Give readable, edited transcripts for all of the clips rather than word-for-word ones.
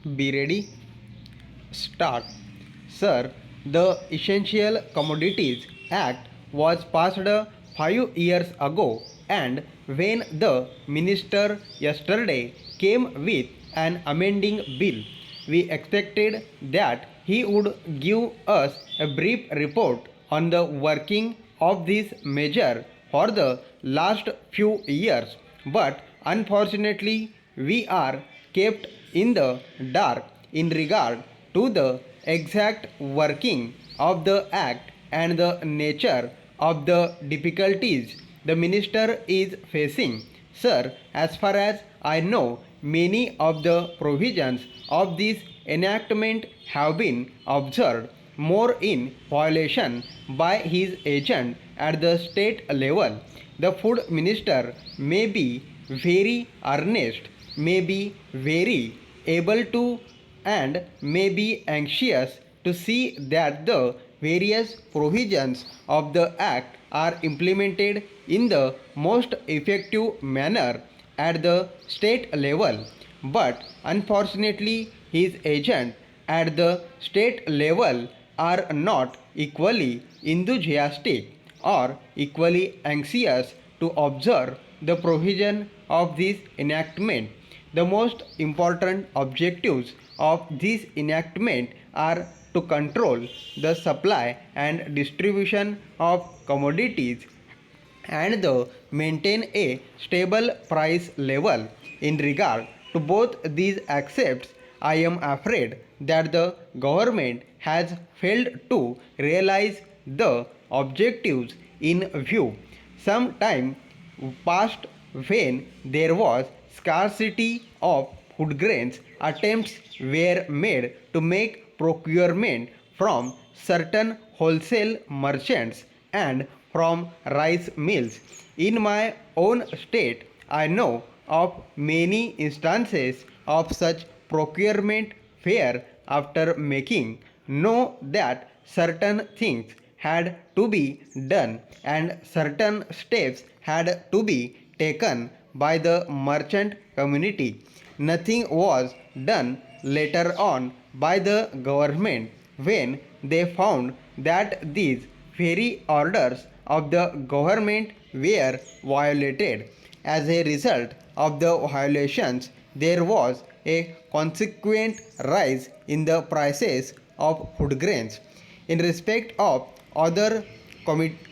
Be ready. Start. Sir, the Essential Commodities Act was passed 5 years ago, and when the minister yesterday came with an amending bill, we expected that he would give us a brief report on the working of this measure for the last few years. But unfortunately, we are kept in the dark in regard to the exact working of the act and the nature of the difficulties the minister is facing. Sir, as far as I know, many of the provisions of this enactment have been observed more in violation by his agent at the state level. The food minister may be very earnest, may be very able to, and may be anxious to see that the various provisions of the act are implemented in the most effective manner at the state level. But unfortunately, his agent at the state level are not equally enthusiastic or equally anxious to observe the provision of this enactment. The most important objectives of this enactment are to control the supply and distribution of commodities and the maintain a stable price level. In regard to both these aspects, I am afraid that the government has failed to realize the objectives in view. Some time past when there was scarcity of food grains, attempts were made to make procurement from certain wholesale merchants and from rice mills. In my own state, I know of many instances of such procurement where, after making know that certain things had to be done and certain steps had to be taken by the merchant community, nothing was done later on by the government when they found that these very orders of the government were violated. As a result of the violations, there was a consequent rise in the prices of food grains. In respect of other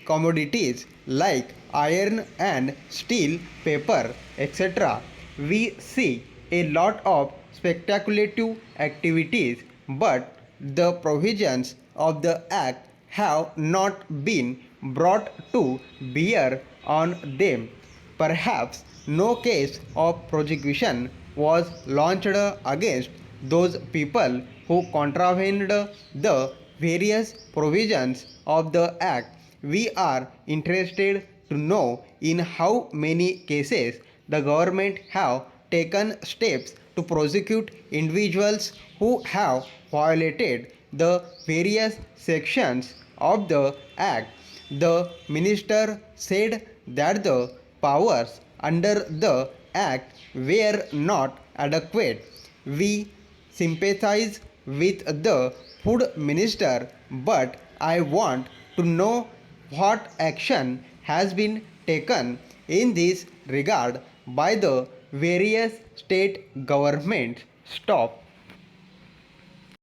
commodities like iron and steel, paper, etc., we see a lot of speculative activities, but the provisions of the Act have not been brought to bear on them. Perhaps no case of prosecution was launched against those people who contravened the various provisions of the Act. We are interested to know in how many cases the government have taken steps to prosecute individuals who have violated the various sections of the Act. The minister said that the powers under the Act were not adequate. We sympathize with the food minister, but I want to know what action has been taken in this regard by the various state governments. Stop.